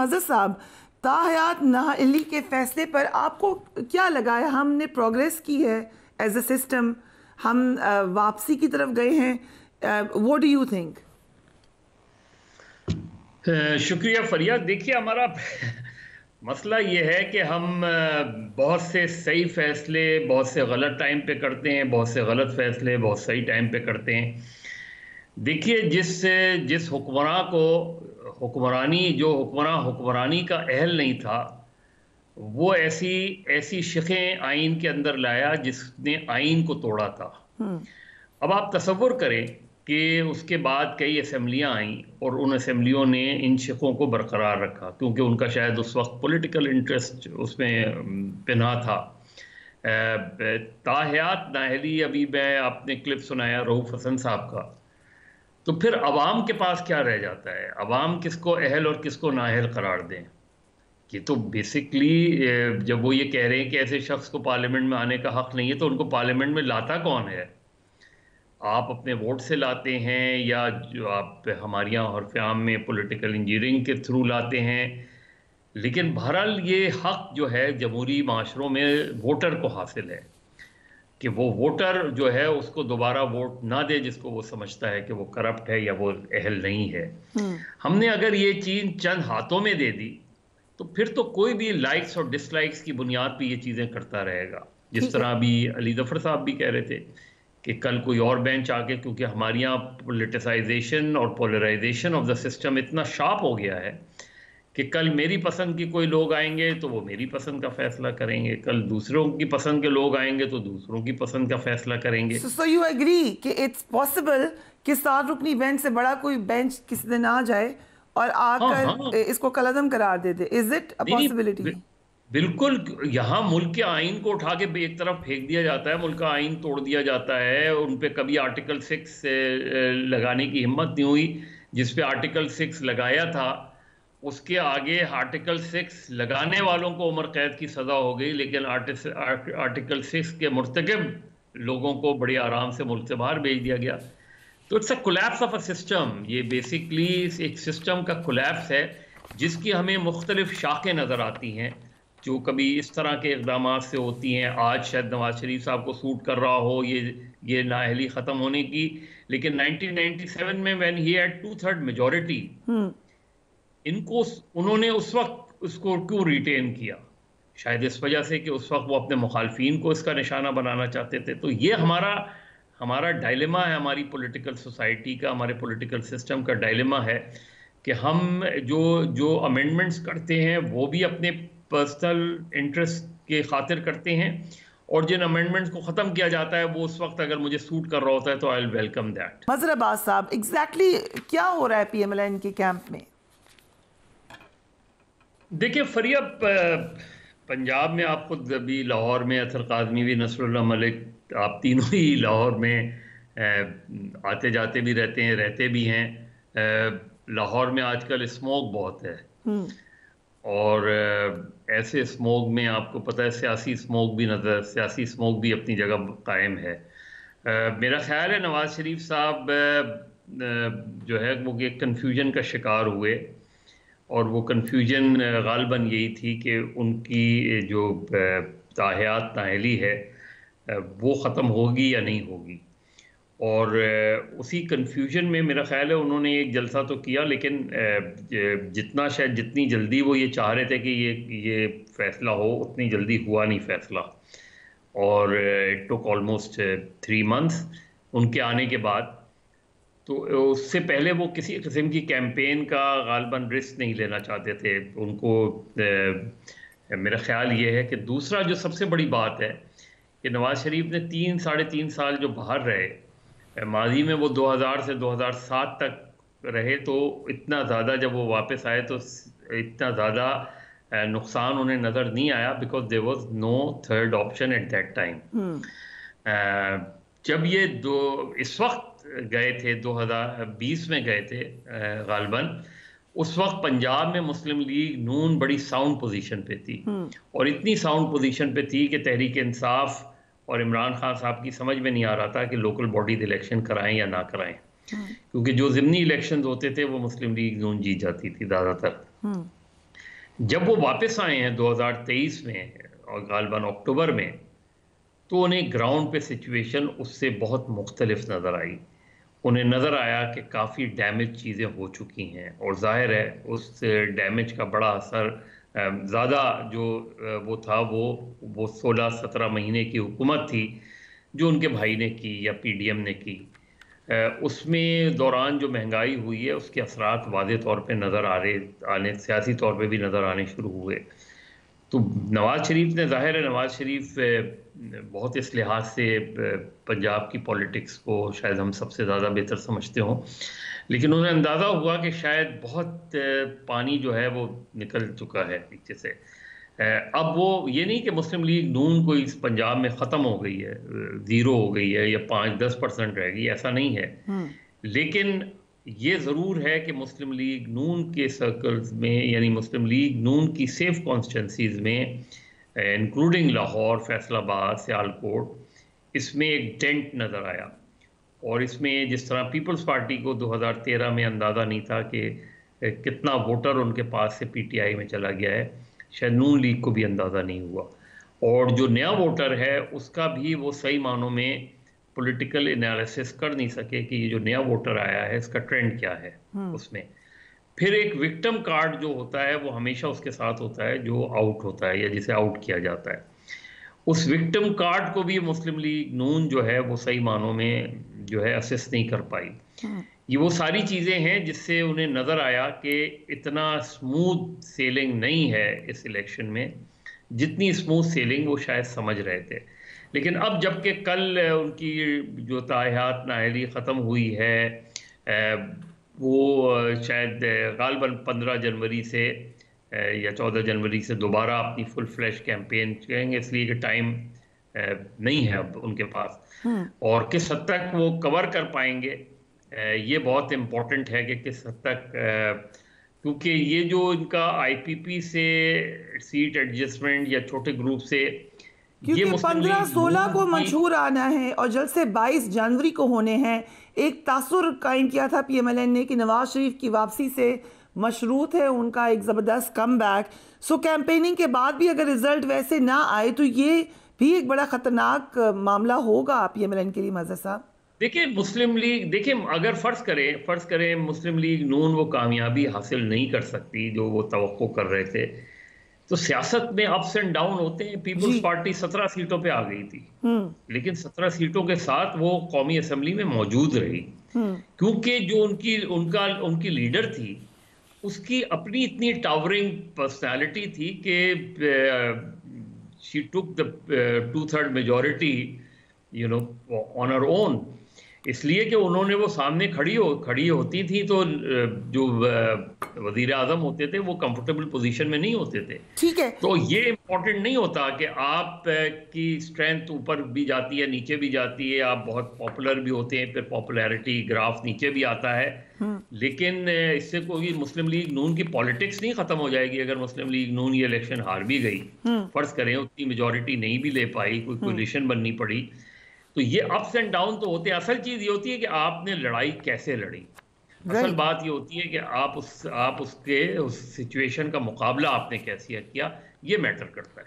मज़हर साहब, ताहयात नाअहली के फैसले पर आपको क्या लगा है? हमने प्रोग्रेस की है एज अ सिस्टम, हम वापसी की तरफ गए हैं, व्हाट डू यू थिंक? शुक्रिया फरियाद। देखिए, हमारा मसला ये है कि हम बहुत से सही फैसले बहुत से गलत टाइम पे करते हैं, बहुत से गलत फैसले बहुत सही टाइम पे करते हैं। देखिए, जिस हुक्मरान को हुक्मरानी का अहल नहीं था, वो ऐसी ऐसी शिकें आइन के अंदर लाया जिसने आइन को तोड़ा था। अब आप तसव्वुर करें कि उसके बाद कई असेंबलियां आईं और उन असेंबलियों ने इन शिकों को बरकरार रखा, क्योंकि उनका शायद उस वक्त पॉलिटिकल इंटरेस्ट उसमें पिना था। ताहयात नाअहली, अभी मैं आपने क्लिप सुनाया रऊफ हसन साहब का, तो फिर अवाम के पास क्या रह जाता है? अवाम किसको अहल और किसको नाअहल करार दें? ये तो बेसिकली जब वो ये कह रहे हैं कि ऐसे शख्स को पार्लियामेंट में आने का हक नहीं है, तो उनको पार्लियामेंट में लाता कौन है? आप अपने वोट से लाते हैं, या जो आप हमारे यहाँ हरफ़-ए-आम में पॉलिटिकल इंजीनियरिंग के थ्रू लाते हैं? लेकिन बहरहाल ये हक जो है जमहूरी माशरों में वोटर को हासिल है कि वो वोटर जो है उसको दोबारा वोट ना दे जिसको वो समझता है कि वो करप्ट है या वो अहल नहीं है। हमने अगर ये चीज़ चंद हाथों में दे दी, तो फिर तो कोई भी लाइक्स और डिसलाइक्स की बुनियाद पे ये चीज़ें करता रहेगा। जिस ठीक है। तरह अभी अली ज़फ़र साहब भी कह रहे थे कि कल कोई और बेंच आके, क्योंकि हमारे यहाँ पोलिटिसाइजेशन और पोलराइजेशन ऑफ द सिस्टम इतना शार्प हो गया है कि कल मेरी पसंद की कोई लोग आएंगे तो वो मेरी पसंद का फैसला करेंगे, कल दूसरों की पसंद के लोग आएंगे तो दूसरों की पसंद का फैसला करेंगे। सो यू एग्री कि इट्स पॉसिबल कि 7 रुकनी बेंच से बड़ा कोई बेंच किसी दिन आ जाए और हाँ, हाँ। आकर इसको कलअदम करार दे दे? इज इट अ नहीं, नहीं, पॉसिबिलिटी? बिल्कुल। यहाँ मुल्क के आइन को उठा के एक तरफ फेंक दिया जाता है, मुल्क का आइन तोड़ दिया जाता है। उन पे कभी आर्टिकल 6 लगाने की हिम्मत नहीं हुई। जिस पे आर्टिकल 6 लगाया था, उसके आगे आर्टिकल 6 लगाने वालों को उम्र कैद की सज़ा हो गई, लेकिन आर्टिकल 6 के मुर्तकिब लोगों को बड़ी आराम से मुल्क से बाहर भेज दिया गया। तो it's a collapse of a system. ये बेसिकली एक सिस्टम का कोलैप्स है, जिसकी हमें मुख्तलिफ शाखें नज़र आती हैं, जो कभी इस तरह के इक़दाम से होती हैं। आज शायद नवाज शरीफ साहब को सूट कर रहा हो ये नाअहली ख़त्म होने की, लेकिन 1997 में व्हेन ही हैड 2/3 मेजॉरिटी, उन्होंने उस वक्त उसको क्यों रिटेन किया? शायद इस वजह से कि उस वक्त वो अपने मुखालफिन को इसका निशाना बनाना चाहते थे। तो ये हमारा हमारा डायलेमा है, हमारी पॉलिटिकल सोसाइटी का, हमारे पॉलिटिकल सिस्टम का डायलेमा है कि हम जो जो अमेंडमेंट्स करते हैं वो भी अपने पर्सनल इंटरेस्ट के खातिर करते हैं, और जिन अमेंडमेंट्स को ख़त्म किया जाता है वो उस वक्त अगर मुझे सूट कर रहा होता है तो I will welcome that. Mazhar Abbas साहब, एग्जैक्टली क्या हो रहा है पीएमएलएन के कैंप में? देखिए फरिया, पंजाब में आप खुद अभी लाहौर में अतर काज़मी भी, नसरुल्लाह मलिक, आप तीनों ही लाहौर में आते जाते भी रहते भी हैं। लाहौर में आजकल स्मोक बहुत है, और ऐसे स्मोक में आपको पता है सियासी स्मोक भी अपनी जगह कायम है। मेरा ख्याल है नवाज शरीफ साहब जो है वो एक कन्फ्यूजन का शिकार हुए, और वो कन्फ्यूजन गालिबन यही थी कि उनकी जो ताहयात नाअहली है वो ख़त्म होगी या नहीं होगी। और उसी कन्फ्यूजन में मेरा ख़्याल है उन्होंने एक जलसा तो किया, लेकिन जितनी जल्दी वो ये चाह रहे थे कि ये फ़ैसला हो, उतनी जल्दी हुआ नहीं फ़ैसला। और इट टुक ऑलमोस्ट 3 मंथ्स उनके आने के बाद। तो उससे पहले वो किसी किस्म की कैंपेन का गालिबन रिस्क नहीं लेना चाहते थे। उनको मेरा ख्याल ये है कि दूसरा जो सबसे बड़ी बात है कि नवाज शरीफ ने 3 साढ़े 3 साल जो बाहर रहे, माजी में वो 2000 से 2007 तक रहे, तो इतना ज़्यादा जब वो वापस आए तो इतना ज़्यादा नुकसान उन्हें नज़र नहीं आया, because there was no third option at that time. जब ये इस वक्त गए थे, 2020 में गए थे गालिबन, उस वक्त पंजाब में मुस्लिम लीग नून बड़ी साउंड पोजीशन पे थी, और इतनी साउंड पोजीशन पे थी कि तहरीक इंसाफ और इमरान खान साहब की समझ में नहीं आ रहा था कि लोकल बॉडीज इलेक्शन कराएं या ना कराएं, क्योंकि जो ज़िमनी इलेक्शंस होते थे वो मुस्लिम लीग नून जीत जाती थी ज़्यादातर। जब वो वापस आए हैं 2023 में और गालिबन अक्टूबर में, तो उन्हें ग्राउंड पे सिचुएशन उससे बहुत मुख्तलिफ नज़र आई। उन्हें नज़र आया कि काफ़ी डैमेज चीज़ें हो चुकी हैं, और ज़ाहिर है उस डैमेज का बड़ा असर ज़्यादा जो वो था वो 16-17 महीने की हुकूमत थी जो उनके भाई ने की या पीडीएम ने की। उसमें दौरान जो महंगाई हुई है उसके असरात वाज़े तौर पे नज़र आने सियासी तौर पे भी नज़र आने शुरू हुए। तो नवाज़ शरीफ ने, ज़ाहिर है नवाज़ शरीफ बहुत इस लिहाज से पंजाब की पॉलिटिक्स को शायद हम सबसे ज़्यादा बेहतर समझते हों, लेकिन उन्हें अंदाज़ा हुआ कि शायद बहुत पानी जो है वो निकल चुका है नीचे से। अब वो ये नहीं कि मुस्लिम लीग नून कोई इस पंजाब में ख़त्म हो गई है, ज़ीरो हो गई है या 5-10% रह गई, ऐसा नहीं है। लेकिन ये ज़रूर है कि मुस्लिम लीग नून के सर्कल्स में, यानी मुस्लिम लीग नून की सेफ कॉन्स्टिट्यूंसीज़ में, इंक्लूडिंग लाहौर, फैसलाबाद, सियालकोट, इसमें एक डेंट नज़र आया। और इसमें जिस तरह पीपल्स पार्टी को 2013 में अंदाज़ा नहीं था कि कितना वोटर उनके पास से पीटीआई में चला गया है, शायद नून लीग को भी अंदाज़ा नहीं हुआ। और जो नया वोटर है उसका भी वो सही मानों में पॉलिटिकल एनालिसिस कर नहीं सके कि ये जो नया वोटर आया है इसका ट्रेंड क्या है उसमें। फिर एक विक्टिम कार्ड जो होता है वो हमेशा उसके साथ होता है जो आउट होता है या जिसे आउट किया जाता है। उस विक्टिम कार्ड को भी मुस्लिम लीग नून जो है वो सही मानों में जो है असेस नहीं कर पाई। ये वो सारी चीज़ें हैं जिससे उन्हें नज़र आया कि इतना स्मूथ सेलिंग नहीं है इस इलेक्शन में जितनी स्मूथ सेलिंग वो शायद समझ रहे थे। लेकिन अब जबकि कल उनकी जो तायहात नाअहली ख़त्म हुई है, वो शायद गालिबन 15 जनवरी से या 14 जनवरी से दोबारा अपनी फुल फ्लैश कैंपेन करेंगे, इसलिए कि टाइम नहीं है अब उनके पास। और किस हद तक वो कवर कर पाएंगे ये बहुत इम्पोर्टेंट है कि किस हद तक, क्योंकि ये जो इनका आईपीपी से सीट एडजस्टमेंट या छोटे ग्रुप से, क्योंकि 15-16 को मंशूर आना है और जल्द से 22 जनवरी को होने हैं। एक तासुर कायम किया था पीएमएलएन ने कि नवाज शरीफ की वापसी से मशरूत है उनका एक ज़बरदस्त कम बैक। सो कैंपेनिंग के बाद भी अगर रिजल्ट वैसे ना आए तो ये भी एक बड़ा ख़तरनाक मामला होगा पीएमएलएन के लिए। मज़ा साहब देखिए, मुस्लिम लीग, देखिए अगर फ़र्ज़ करें मुस्लिम लीग नून वो कामयाबी हासिल नहीं कर सकती जो वो तवक्को कर रहे थे, तो सियासत में अप्स एंड डाउन होते हैं। पीपल्स पार्टी 17 सीटों पे आ गई थी, लेकिन 17 सीटों के साथ वो कौमी असेंबली में मौजूद रही, क्योंकि जो उनकी लीडर थी उसकी अपनी इतनी टावरिंग पर्सनालिटी थी कि she took the 2/3 majority on her own. इसलिए कि उन्होंने वो सामने खड़ी होती थी तो जो वजीर आजम होते थे वो कंफर्टेबल पोजीशन में नहीं होते थे। ठीक है, तो ये इम्पोर्टेंट नहीं होता कि आप की स्ट्रेंथ ऊपर भी जाती है नीचे भी जाती है, आप बहुत पॉपुलर भी होते हैं फिर पॉपुलैरिटी ग्राफ नीचे भी आता है, लेकिन इससे कोई मुस्लिम लीग नून की पॉलिटिक्स नहीं खत्म हो जाएगी। अगर मुस्लिम लीग नून ये इलेक्शन हार भी गई, फर्ज करें उतनी मेजॉरिटी नहीं भी ले पाई, कोई कोलिशन बननी पड़ी, तो ये अप्स एंड डाउन तो होते हैं। असल चीज ये होती है कि आपने लड़ाई कैसे लड़ी। असल बात ये होती है कि आप उस सिचुएशन का मुकाबला आपने कैसे किया, ये मैटर करता है।